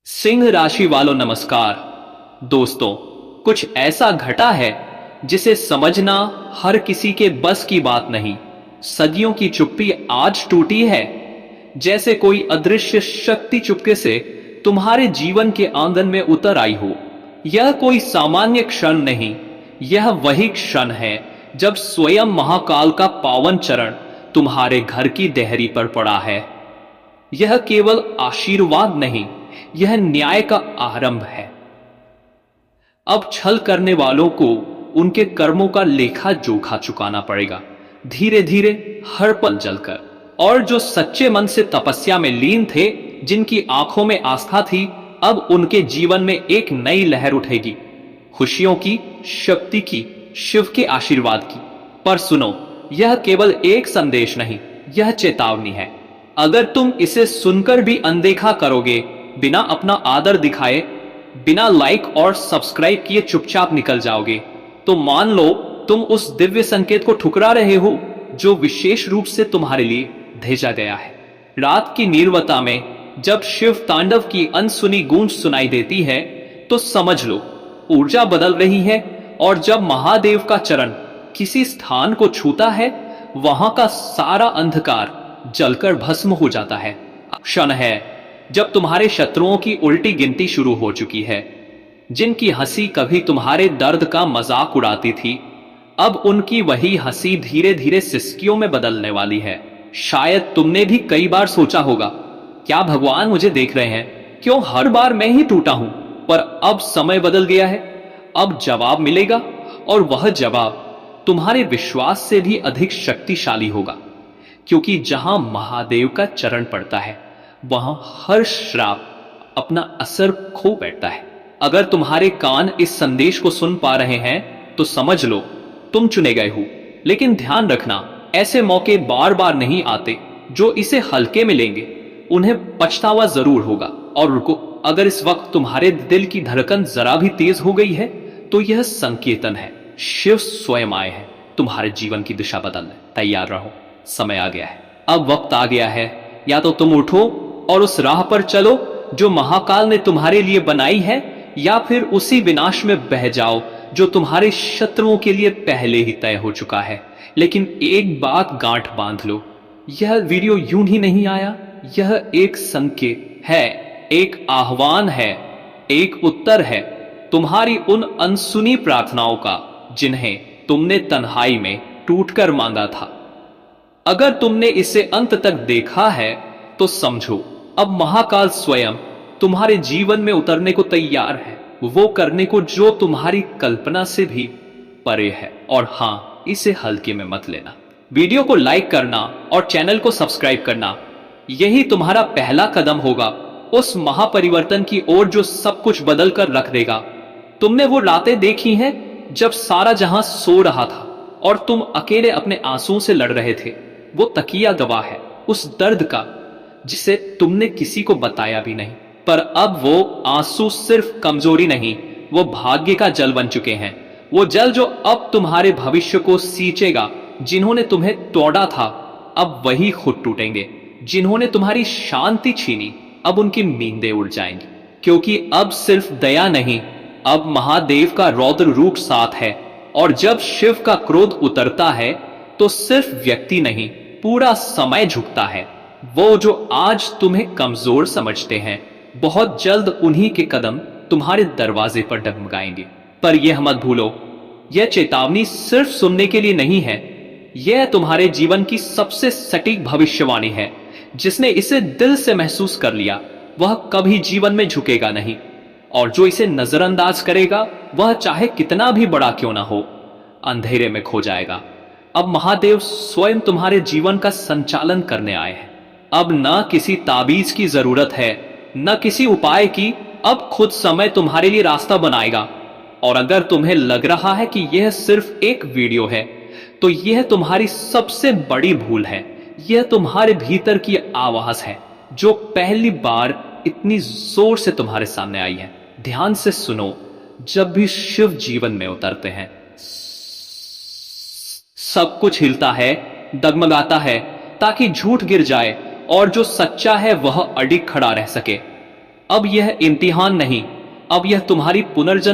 सिंह राशि वालों नमस्कार। दोस्तों, कुछ ऐसा घटा है जिसे समझना हर किसी के बस की बात नहीं। सदियों की चुप्पी आज टूटी है, जैसे कोई अदृश्य शक्ति चुपके से तुम्हारे जीवन के आंगन में उतर आई हो। यह कोई सामान्य क्षण नहीं, यह वही क्षण है जब स्वयं महाकाल का पावन चरण तुम्हारे घर की देहरी पर पड़ा है। यह केवल आशीर्वाद नहीं, यह न्याय का आरंभ है। अब छल करने वालों को उनके कर्मों का लेखा जोखा चुकाना पड़ेगा, धीरे धीरे, हर पल जलकर। और जो सच्चे मन से तपस्या में लीन थे, जिनकी आंखों में आस्था थी, अब उनके जीवन में एक नई लहर उठेगी, खुशियों की, शक्ति की, शिव के आशीर्वाद की। पर सुनो, यह केवल एक संदेश नहीं, यह चेतावनी है। अगर तुम इसे सुनकर भी अनदेखा करोगे, बिना अपना आदर दिखाए, बिना लाइक और सब्सक्राइब किए चुपचाप निकल जाओगे, तो मान लो तुम उस दिव्य संकेत को ठुकरा रहे हो जो विशेष रूप से तुम्हारे लिए भेजा गया है। रात की नीरवता में जब शिव तांडव की अनसुनी गूंज सुनाई देती है, तो समझ लो ऊर्जा बदल रही है। और जब महादेव का चरण किसी स्थान को छूता है, वहां का सारा अंधकार जलकर भस्म हो जाता है। क्षण है जब तुम्हारे शत्रुओं की उल्टी गिनती शुरू हो चुकी है। जिनकी हंसी कभी तुम्हारे दर्द का मजाक उड़ाती थी, अब उनकी वही हंसी धीरे धीरे सिसकियों में बदलने वाली है। शायद तुमने भी कई बार सोचा होगा, क्या भगवान मुझे देख रहे हैं? क्यों हर बार मैं ही टूटा हूं? पर अब समय बदल गया है। अब जवाब मिलेगा, और वह जवाब तुम्हारे विश्वास से भी अधिक शक्तिशाली होगा। क्योंकि जहां महादेव का चरण पड़ता है, वहां हर श्राप अपना असर खो बैठता है। अगर तुम्हारे कान इस संदेश को सुन पा रहे हैं, तो समझ लो तुम चुने गए हो। लेकिन ध्यान रखना, ऐसे मौके बार बार नहीं आते। जो इसे हल्के में लेंगे, उन्हें पछतावा जरूर होगा। और रुको, अगर इस वक्त तुम्हारे दिल की धड़कन जरा भी तेज हो गई है, तो यह संकेतन है, शिव स्वयं आए हैं तुम्हारे जीवन की दिशा बदलने। तैयार रहो, समय आ गया है। अब वक्त आ गया है, या तो तुम उठो और उस राह पर चलो जो महाकाल ने तुम्हारे लिए बनाई है, या फिर उसी विनाश में बह जाओ जो तुम्हारे शत्रुओं के लिए पहले ही तय हो चुका है। लेकिन एक बात गांठ बांध लो, यह वीडियो यूं ही नहीं आया। यह एक संकेत है, एक आह्वान है, एक उत्तर है तुम्हारी उन अनसुनी प्रार्थनाओं का, जिन्हें तुमने तन्हाई में टूटकर मांगा था। अगर तुमने इसे अंत तक देखा है, तो समझो अब महाकाल स्वयं तुम्हारे जीवन में उतरने को तैयार है, वो करने को जो तुम्हारी कल्पना से भी परे है। और हां, इसे हल्के में मत लेना। वीडियो को लाइक करना और चैनल को सब्सक्राइब करना, यही तुम्हारा पहला कदम होगा उस महापरिवर्तन की ओर जो सब कुछ बदल कर रख देगा। तुमने वो रातें देखी हैं जब सारा जहां सो रहा था और तुम अकेले अपने आंसुओं से लड़ रहे थे। वो तकिया गवाह है उस दर्द का जिसे तुमने किसी को बताया भी नहीं। पर अब वो आंसू सिर्फ कमजोरी नहीं, वो भाग्य का जल बन चुके हैं। वो जल जो अब तुम्हारे भविष्य को सींचेगा। जिन्होंने तुम्हें तोड़ा था, अब वही खुद टूटेंगे। जिन्होंने तुम्हारी शांति छीनी, अब उनकी नींदें उड़ जाएंगी। क्योंकि अब सिर्फ दया नहीं, अब महादेव का रौद्र रूप साथ है। और जब शिव का क्रोध उतरता है, तो सिर्फ व्यक्ति नहीं, पूरा समय झुकता है। वो जो आज तुम्हें कमजोर समझते हैं, बहुत जल्द उन्हीं के कदम तुम्हारे दरवाजे पर डगमगाएंगे। पर यह मत भूलो, यह चेतावनी सिर्फ सुनने के लिए नहीं है, यह तुम्हारे जीवन की सबसे सटीक भविष्यवाणी है। जिसने इसे दिल से महसूस कर लिया, वह कभी जीवन में झुकेगा नहीं। और जो इसे नजरअंदाज करेगा, वह चाहे कितना भी बड़ा क्यों ना हो, अंधेरे में खो जाएगा। अब महादेव स्वयं तुम्हारे जीवन का संचालन करने आए हैं। अब न किसी ताबीज की जरूरत है, न किसी उपाय की। अब खुद समय तुम्हारे लिए रास्ता बनाएगा। और अगर तुम्हें लग रहा है कि यह सिर्फ एक वीडियो है, तो यह तुम्हारी सबसे बड़ी भूल है। यह तुम्हारे भीतर की आवाज है जो पहली बार इतनी जोर से तुम्हारे सामने आई है। ध्यान से सुनो, जब भी शिव जीवन में उतरते हैं, सब कुछ हिलता है, डगमगाता है, ताकि झूठ गिर जाए और जो सच्चा है वह अडिग खड़ा रह सके। अब यह इम्तिहान नहीं, अब यह तुम्हारी पुनर्जन्म